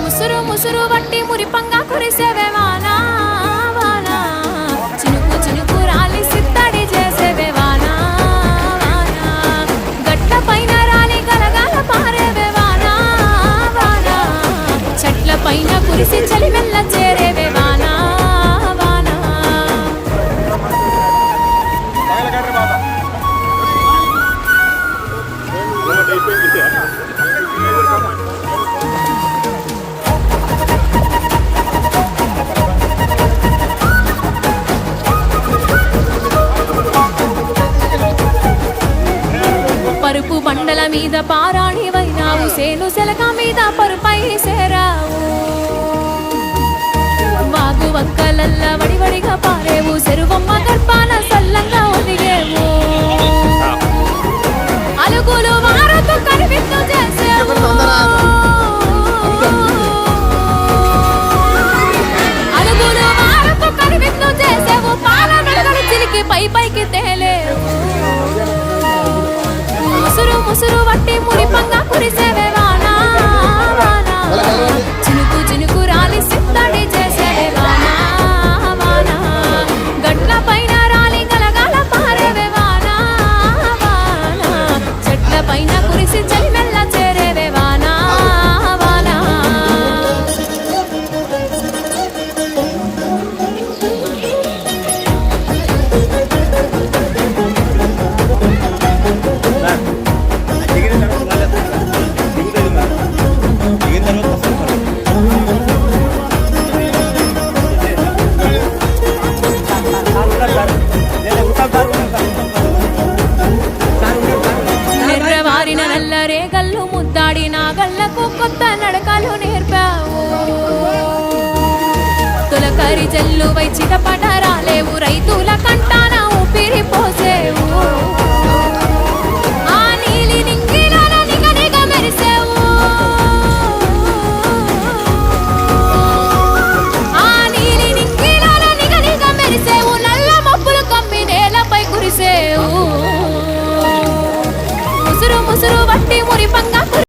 ముసురు ముసురు వట్టి మురిపంగా కురిసేవే వానా వానా చినుకు చినుకు రాలి సిత్తడి చేసేవే వానా వానా గట్ల పైన రాలి గలగాల పారేవే వానా వానా చెట్ల పైన కురిసి చలి వెళ్ళ చేరేవే వానా వానా పరుపు బండల మీద పారాణి వైనావు సేను సెలక మీద పరుపై సేరావు వాగు వంకలల్ల వడివడిగా పారేవు చెరువమ్మ గర్భాన సల్లంగా ఒదిగేవు అలుగులు వారతో కనివిత్తు చేసేవు అలుగులు వారతో కనివిత్తు చేసేవు పాల వెలుగలు చిలికి పై పైకి తేలేవు ముసురు ముసురు వట్టి మురిపంగా కురిసేవే వానా వానా చినుకు చినుకు రాలి సిత్తడి చేసేవే వానా వానా గట్ల పైన రాలి గలగాల పారేవే వానా వానా చెట్ల పైన కురిసి చలి వెళ్ళ చేరేవే వానా వానా నెర్రవారిన నల్ల రేగళ్ళు ముద్దాడి నాగళ్ళకు కొత్త నడకలు నేర్పావు తొలకరి జల్లు వై చిటపట రాలేవు రైతు